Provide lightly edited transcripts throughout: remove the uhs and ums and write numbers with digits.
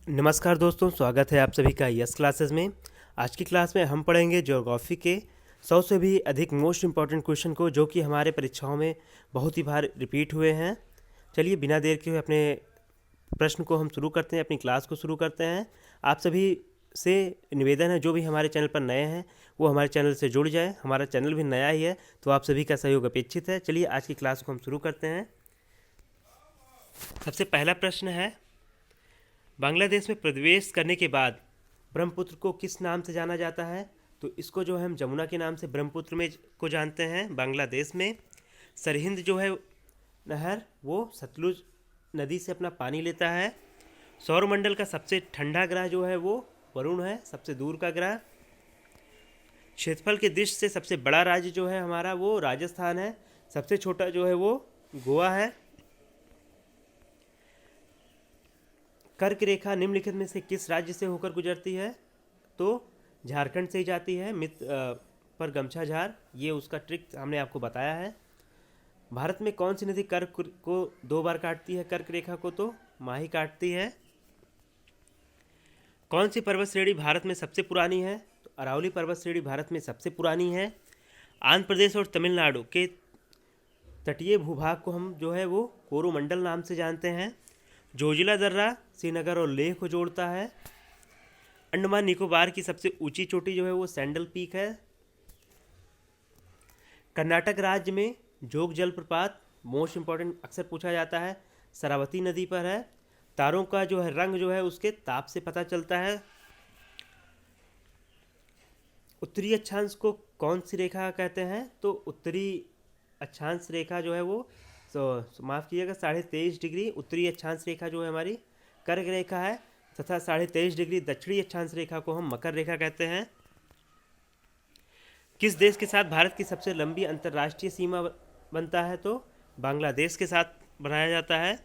नमस्कार दोस्तों, स्वागत है आप सभी का यस क्लासेस में। आज की क्लास में हम पढ़ेंगे ज्योग्राफी के 100 से भी अधिक मोस्ट इम्पॉर्टेंट क्वेश्चन को, जो कि हमारे परीक्षाओं में बहुत ही बार रिपीट हुए हैं। चलिए बिना देर के हुए अपने प्रश्न को हम शुरू करते हैं, अपनी क्लास को शुरू करते हैं। आप सभी से निवेदन है, जो भी हमारे चैनल पर नए हैं वो हमारे चैनल से जुड़ जाए। हमारा चैनल भी नया ही है, तो आप सभी का सहयोग अपेक्षित है। चलिए आज की क्लास को हम शुरू करते हैं। सबसे पहला प्रश्न है, बांग्लादेश में प्रवेश करने के बाद ब्रह्मपुत्र को किस नाम से जाना जाता है? तो इसको जो है हम जमुना के नाम से ब्रह्मपुत्र में को जानते हैं। बांग्लादेश में सरहिंद जो है नहर, वो सतलुज नदी से अपना पानी लेता है। सौरमंडल का सबसे ठंडा ग्रह जो है वो वरुण है, सबसे दूर का ग्रह। क्षेत्रफल की दृष्टि से सबसे बड़ा राज्य जो है हमारा वो राजस्थान है, सबसे छोटा जो है वो गोवा है। कर्क रेखा निम्नलिखित में से किस राज्य से होकर गुजरती है? तो झारखंड से ही जाती है। मित्र पर गमछा झार, ये उसका ट्रिक हमने आपको बताया है। भारत में कौन सी नदी कर्क को 2 बार काटती है? कर्क रेखा को तो माही काटती है। कौन सी पर्वत श्रेणी भारत में सबसे पुरानी है? तो अरावली पर्वत श्रेणी भारत में सबसे पुरानी है। आंध्र प्रदेश और तमिलनाडु के तटीय भूभाग को हम जो है वो कोरोमंडल नाम से जानते हैं। जोजिला दर्रा श्रीनगर और लेह को जोड़ता है। अंडमान निकोबार की सबसे ऊंची चोटी जो है वो सैंडल पीक है। कर्नाटक राज्य में जोग जलप्रपात, मोस्ट इंपॉर्टेंट अक्सर पूछा जाता है, शरावती नदी पर है। तारों का जो है रंग जो है उसके ताप से पता चलता है। उत्तरी अक्षांश को कौन सी रेखा कहते हैं? तो उत्तरी अक्षांश रेखा जो है वो माफ़ कीजिएगा 23.5 डिग्री उत्तरी अक्षांश रेखा जो है हमारी कर्क रेखा है, तथा 23.5 डिग्री दक्षिणी अक्षांश रेखा को हम मकर रेखा कहते हैं। किस देश के साथ भारत की सबसे लंबी अंतर्राष्ट्रीय सीमा बनता है? तो बांग्लादेश के साथ बनाया जाता है।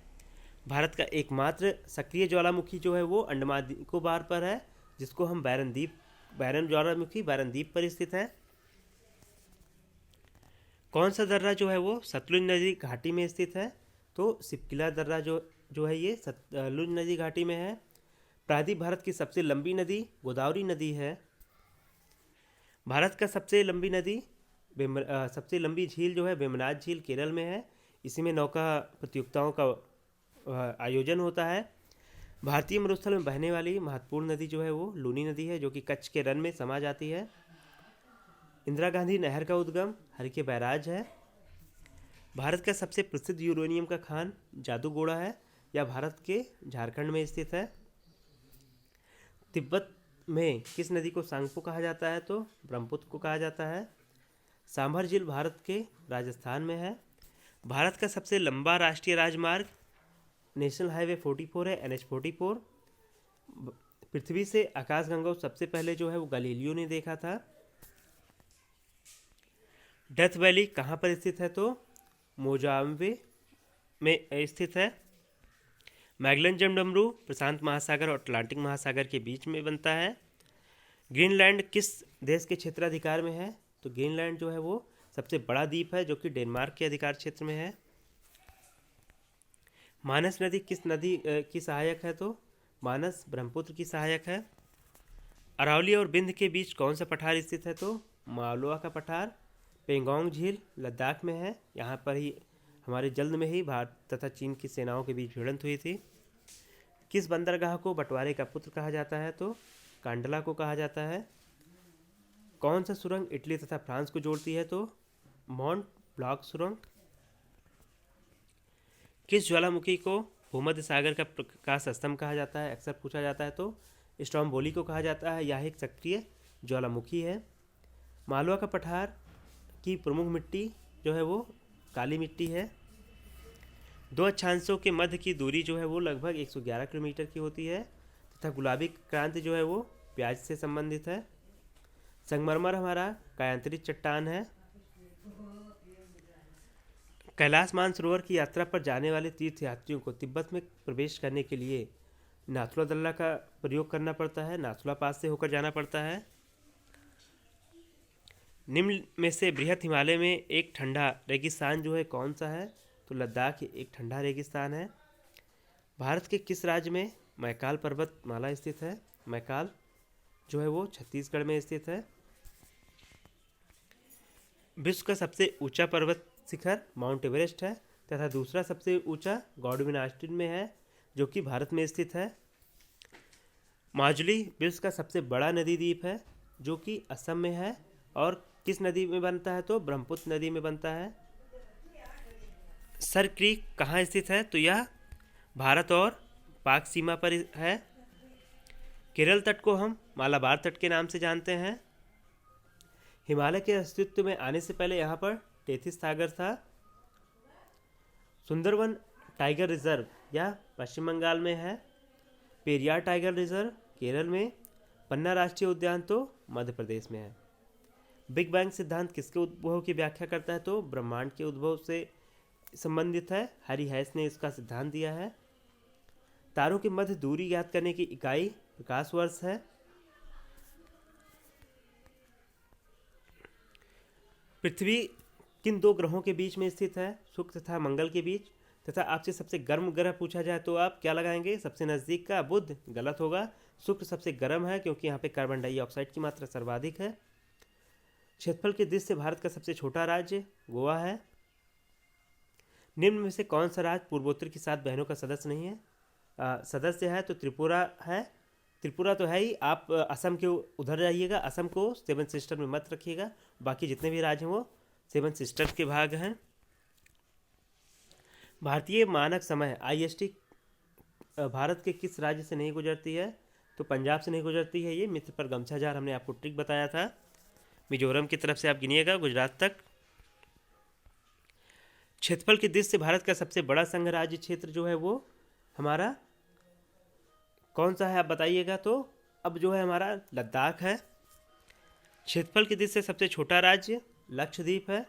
भारत का एकमात्र सक्रिय ज्वालामुखी जो है वो अंडमान निकोबार पर है, जिसको हम बैरन ज्वालामुखी बैरन द्वीप पर स्थित है। कौन सा दर्रा जो है वो सतलुज नदी घाटी में स्थित है? तो सिपकिला दर्रा जो है ये सतलुज नदी घाटी में है। प्रायद्वीप भारत की सबसे लंबी नदी गोदावरी नदी है। भारत का सबसे लंबी झील जो है वेमनाथ झील केरल में है। इसी में नौका प्रतियोगिताओं का आयोजन होता है। भारतीय मरुस्थल में बहने वाली महत्वपूर्ण नदी जो है वो लूनी नदी है, जो कि कच्छ के रन में समा जाती है। इंदिरा गांधी नहर का उद्गम हरिके बैराज है। भारत का सबसे प्रसिद्ध यूरेनियम का खान जादूगोड़ा है, यह भारत के झारखंड में स्थित है। तिब्बत में किस नदी को सांगपो कहा जाता है? तो ब्रह्मपुत्र को कहा जाता है। सांभर झील भारत के राजस्थान में है। भारत का सबसे लंबा राष्ट्रीय राजमार्ग नेशनल हाईवे 44 है, NH 44। पृथ्वी से आकाशगंगा सबसे पहले जो है वो गैलीलियो ने देखा था। डेथ वैली कहाँ पर स्थित है? तो मोजाम्बे में स्थित है। मैगलन जमडमरू प्रशांत महासागर और अटलांटिक महासागर के बीच में बनता है। ग्रीनलैंड किस देश के क्षेत्राधिकार में है? तो ग्रीनलैंड जो है वो सबसे बड़ा द्वीप है, जो कि डेनमार्क के अधिकार क्षेत्र में है। मानस नदी किस नदी की सहायक है? तो मानस ब्रह्मपुत्र की सहायक है। अरावली और बिंद के बीच कौन सा पठार स्थित है? तो मालवा का पठार। पेंगोंग झील लद्दाख में है, यहाँ पर ही हमारे जल्द में ही भारत तथा चीन की सेनाओं के बीच भिड़ंत हुई थी। किस बंदरगाह को बंटवारे का पुत्र कहा जाता है? तो कांडला को कहा जाता है। कौन सा सुरंग इटली तथा फ्रांस को जोड़ती है? तो मॉन्ट ब्लॉक सुरंग। किस ज्वालामुखी को भूमध्य सागर का प्रकाश स्तंभ कहा जाता है? अक्सर पूछा जाता है। तो स्ट्रॉम्बोली को कहा जाता है, यह एक सक्रिय ज्वालामुखी है। मालवा का पठार की प्रमुख मिट्टी जो है वो काली मिट्टी है। 2 अक्षांशों के मध्य की दूरी जो है वो लगभग 111 किलोमीटर की होती है, तथा गुलाबी क्रांति जो है वो प्याज से संबंधित है। संगमरमर हमारा कायांतरित चट्टान है। कैलाश मानसरोवर की यात्रा पर जाने वाले तीर्थयात्रियों को तिब्बत में प्रवेश करने के लिए नाथुला दल्ला का प्रयोग करना पड़ता है, नाथुला पास से होकर जाना पड़ता है। निम्न में से बृहत हिमालय में एक ठंडा रेगिस्तान जो है कौन सा है? तो लद्दाख एक ठंडा रेगिस्तान है। भारत के किस राज्य में मैकाल पर्वतमाला स्थित है। मैकाल जो है वो छत्तीसगढ़ में स्थित है। विश्व का सबसे ऊंचा पर्वत शिखर माउंट एवरेस्ट है तथा दूसरा सबसे ऊंचा गॉडविन ऑस्टिन में है जो कि भारत में स्थित है। माजुली विश्व का सबसे बड़ा नदी द्वीप है जो कि असम में है और किस नदी में बनता है तो ब्रह्मपुत्र नदी में बनता है। सर क्रीक कहाँ स्थित है तो यह भारत और पाक सीमा पर है। केरल तट को हम मालाबार तट के नाम से जानते हैं। हिमालय के अस्तित्व में आने से पहले यहाँ पर टेथिस सागर था। सुंदरवन टाइगर रिजर्व यह पश्चिम बंगाल में है। पेरियार टाइगर रिजर्व केरल में। पन्ना राष्ट्रीय उद्यान तो मध्य प्रदेश में है। बिग बैंग सिद्धांत किसके उद्भव की व्याख्या करता है तो ब्रह्मांड के उद्भव से संबंधित है। हैरी हैस ने इसका सिद्धांत दिया है। तारों के मध्य दूरी ज्ञात करने की इकाई प्रकाश वर्ष है। पृथ्वी किन दो ग्रहों के बीच में स्थित है शुक्र तथा मंगल के बीच। तथा आपसे सबसे गर्म ग्रह पूछा जाए तो आप क्या लगाएंगे सबसे नज़दीक का बुध। गलत होगा, शुक्र सबसे गर्म है क्योंकि यहाँ पे कार्बन डाइऑक्साइड की मात्रा सर्वाधिक है। क्षेत्रफल की दृष्टि से भारत का सबसे छोटा राज्य गोवा है। निम्न में से कौन सा राज्य पूर्वोत्तर की 7 बहनों का सदस्य नहीं है। सदस्य है तो त्रिपुरा है। त्रिपुरा तो है ही। आप असम के उधर जाइएगा, असम को 7 सिस्टर में मत रखिएगा। बाकी जितने भी राज्य हैं वो 7 सिस्टर्स के भाग हैं। भारतीय मानक समय IST भारत के किस राज्य से नहीं गुजरती है तो पंजाब से नहीं गुजरती है। ये मित्र पर गमछा जार हमने आपको ट्रिक बताया था। मिजोरम की तरफ से आप गिनिएगा गुजरात तक। क्षेत्रफल की दृष्टि से भारत का सबसे बड़ा संघ राज्य क्षेत्र जो है वो हमारा कौन सा है आप बताइएगा। तो अब जो है हमारा लद्दाख है। क्षेत्रफल की दृष्टि से सबसे छोटा राज्य लक्षद्वीप है।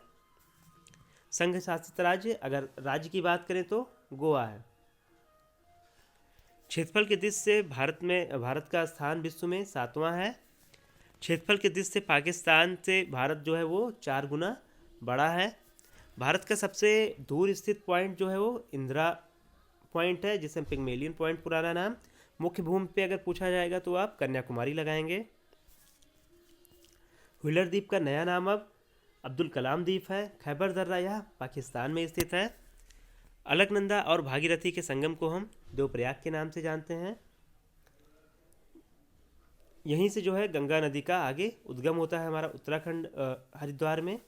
संघ शासित राज्य अगर राज्य की बात करें तो गोवा है। क्षेत्रफल की दृष्टि से भारत का स्थान विश्व में 7वां है। क्षेत्रफल की दृष्टि से पाकिस्तान से भारत जो है वो 4 गुना बड़ा है। भारत का सबसे दूर स्थित पॉइंट जो है वो इंदिरा पॉइंट है जिसे पिग्मेलियन पॉइंट पुराना नाम। मुख्य भूमि पे अगर पूछा जाएगा तो आप कन्याकुमारी लगाएंगे। व्हीलर द्वीप का नया नाम अब अब्दुल कलाम द्वीप है। खैबर दर्रा यह पाकिस्तान में स्थित है। अलकनंदा और भागीरथी के संगम को हम देवप्रयाग के नाम से जानते हैं। यहीं से जो है गंगा नदी का आगे उद्गम होता है हमारा उत्तराखंड हरिद्वार में।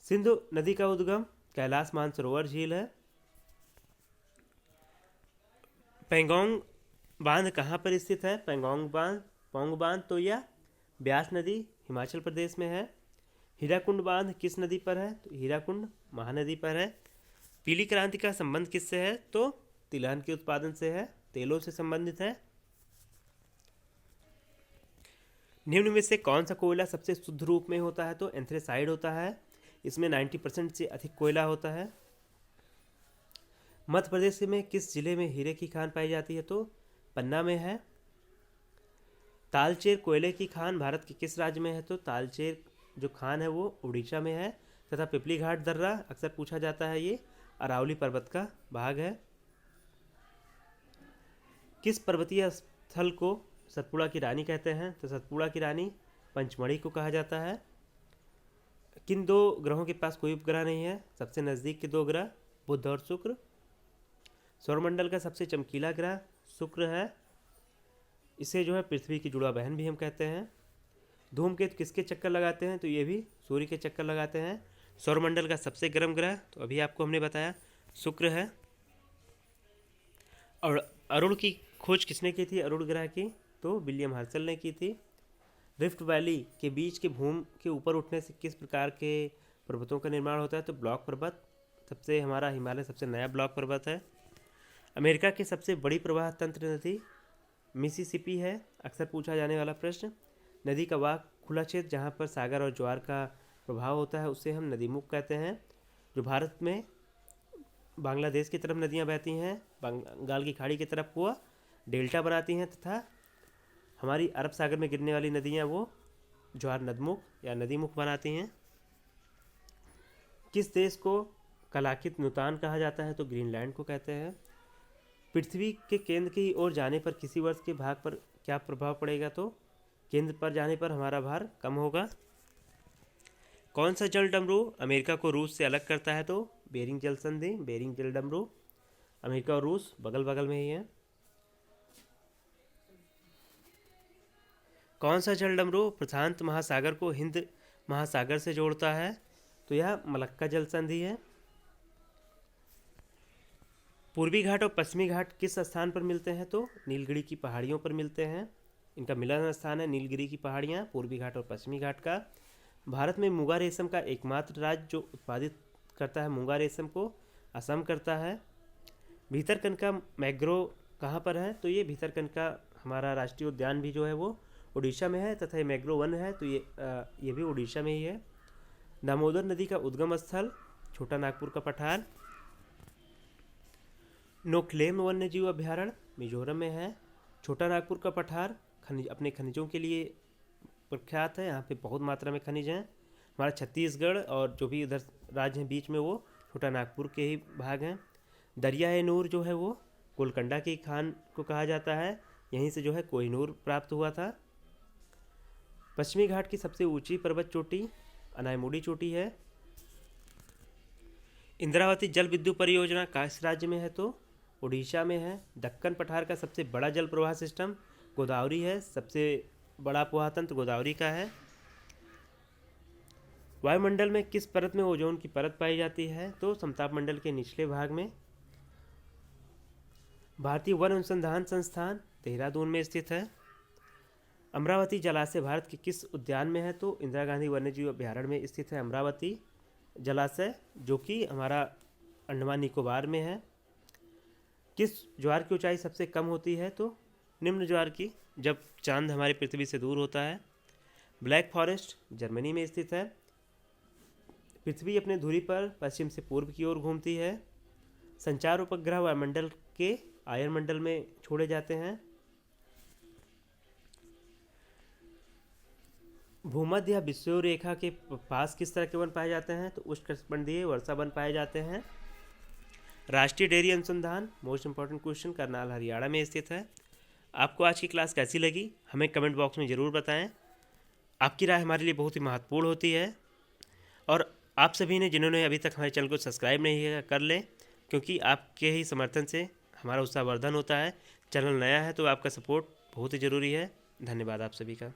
सिंधु नदी का उद्गम कैलाश मानसरोवर झील है। पेंगोंग बांध कहाँ पर स्थित है। पोंग बांध तो यह ब्यास नदी हिमाचल प्रदेश में है। हीराकुंड बांध किस नदी पर है तो हीराकुंड महानदी पर है। पीली क्रांति का संबंध किससे है तो तिलहन के उत्पादन से है, तेलों से संबंधित है। निम्न में से कौन सा कोयला सबसे शुद्ध रूप में होता है तो एंथ्रेसाइड होता है। इसमें 90% से अधिक कोयला होता है। मध्य प्रदेश में किस जिले में हीरे की खान पाई जाती है तो पन्ना में है। तालचेर कोयले की खान भारत के किस राज्य में है तो तालचेर जो खान है वो उड़ीसा में है। तथा पिपली घाट दर्रा अक्सर पूछा जाता है, ये अरावली पर्वत का भाग है। किस पर्वतीय स्थल को सतपुड़ा की रानी कहते हैं तो सतपुड़ा की रानी पंचमढ़ी को कहा जाता है। किन 2 ग्रहों के पास कोई उपग्रह नहीं है। सबसे नज़दीक के 2 ग्रह बुध और शुक्र। सौरमंडल का सबसे चमकीला ग्रह शुक्र है। इसे जो है पृथ्वी की जुड़वा बहन भी हम कहते हैं। धूमकेतु किसके चक्कर लगाते हैं तो ये भी सूर्य के चक्कर लगाते हैं। सौरमंडल का सबसे गर्म ग्रह तो अभी आपको हमने बताया शुक्र है। और अरुण की खोज किसने की थी अरुण ग्रह की तो विलियम हर्शल ने की थी। रिफ्ट वैली के बीच के भूमि के ऊपर उठने से किस प्रकार के पर्वतों का निर्माण होता है तो ब्लॉक पर्वत। सबसे हमारा हिमालय सबसे नया ब्लॉक पर्वत है। अमेरिका की सबसे बड़ी प्रवाह तंत्र नदी मिसिसिपी है। अक्सर पूछा जाने वाला प्रश्न। नदी का वह खुला क्षेत्र जहाँ पर सागर और ज्वार का प्रभाव होता है उसे हम नदीमुख कहते हैं। जो भारत में बांग्लादेश की तरफ नदियाँ बहती हैं, बंगाल की खाड़ी की तरफ वो डेल्टा बनाती हैं तथा हमारी अरब सागर में गिरने वाली नदियाँ वो ज्वार नदमुख या नदीमुख बनाती हैं। किस देश को कलाकित नुतान कहा जाता है तो ग्रीनलैंड को कहते हैं। पृथ्वी के केंद्र की ओर जाने पर किसी वस्तु के भाग पर क्या प्रभाव पड़ेगा? तो केंद्र पर जाने पर हमारा भार कम होगा। कौन सा जल डमरू अमेरिका को रूस से अलग करता है? तो बेरिंग जल संधि, बेरिंग जल डमरू। अमेरिका और रूस बगल बगल में ही है। कौन सा जल डमरू प्रशांत महासागर को हिंद महासागर से जोड़ता है? तो यह मलक्का जल संधि है। पूर्वी घाट और पश्चिमी घाट किस स्थान पर मिलते हैं? तो नीलगिरी की पहाड़ियों पर मिलते हैं। इनका मिलन स्थान है नीलगिरी की पहाड़ियाँ, पूर्वी घाट और पश्चिमी घाट का। भारत में मूंगा रेशम का एकमात्र राज्य जो उत्पादित करता है मूंगा रेशम को असम करता है। भीतरकनिका मैंग्रोव कहाँ पर है? तो ये भीतरकनिका हमारा राष्ट्रीय उद्यान भी जो है वो उड़ीसा में है, तथा ये मैंग्रोव वन है तो ये भी उड़ीसा में ही है। दामोदर नदी का उद्गम स्थल छोटा नागपुर का पठार। नोक्लेम वन्यजीव अभ्यारण्य मिजोरम में है। छोटा नागपुर का पठार अपने खनिजों के लिए प्रख्यात है, यहाँ पे बहुत मात्रा में खनिज हैं। हमारा छत्तीसगढ़ और जो भी उधर राज्य हैं बीच में वो छोटा नागपुर के ही भाग हैं। दरियाए नूर जो है वो गोलकंडा की खान को कहा जाता है, यहीं से जो है कोहिनूर प्राप्त हुआ था। पश्चिमी घाट की सबसे ऊंची पर्वत चोटी अनायमुड़ी चोटी है। इंद्रावती जल विद्युत परियोजना किस राज्य में है? तो उड़ीसा में है। दक्कन पठार का सबसे बड़ा जल प्रवाह सिस्टम गोदावरी है, सबसे बड़ा प्रवाहतंत्र गोदावरी का है। वायुमंडल में किस परत में ओजोन की परत पाई जाती है? तो समताप मंडल के निचले भाग में। भारतीय वन अनुसंधान संस्थान देहरादून में स्थित है। अमरावती जलाशय भारत के किस उद्यान में है? तो इंदिरा गांधी वन्यजीव अभ्यारण्य में स्थित है अमरावती जलाशय, जो कि हमारा अंडमान निकोबार में है। किस ज्वार की ऊंचाई सबसे कम होती है? तो निम्न ज्वार की, जब चांद हमारी पृथ्वी से दूर होता है। ब्लैक फॉरेस्ट जर्मनी में स्थित है। पृथ्वी अपने धुरी पर पश्चिम से पूर्व की ओर घूमती है। संचार उपग्रह वायुमंडल के आयनमंडल में छोड़े जाते हैं। भूमध्य या विषुवत रेखा के पास किस तरह के वन पाए जाते हैं? तो उष्णकटिबंधीय वर्षा वन पाए जाते हैं। राष्ट्रीय डेयरी अनुसंधान most important question Karnal Haryana में स्थित है। आपको आज की क्लास कैसी लगी हमें कमेंट बॉक्स में ज़रूर बताएं। आपकी राय हमारे लिए बहुत ही महत्वपूर्ण होती है। और आप सभी ने जिन्होंने अभी तक हमारे चैनल को सब्सक्राइब नहीं किया कर लें, क्योंकि आपके ही समर्थन से हमारा उत्साहवर्धन होता है। चैनल नया है तो आपका सपोर्ट बहुत ही ज़रूरी है। धन्यवाद आप सभी का।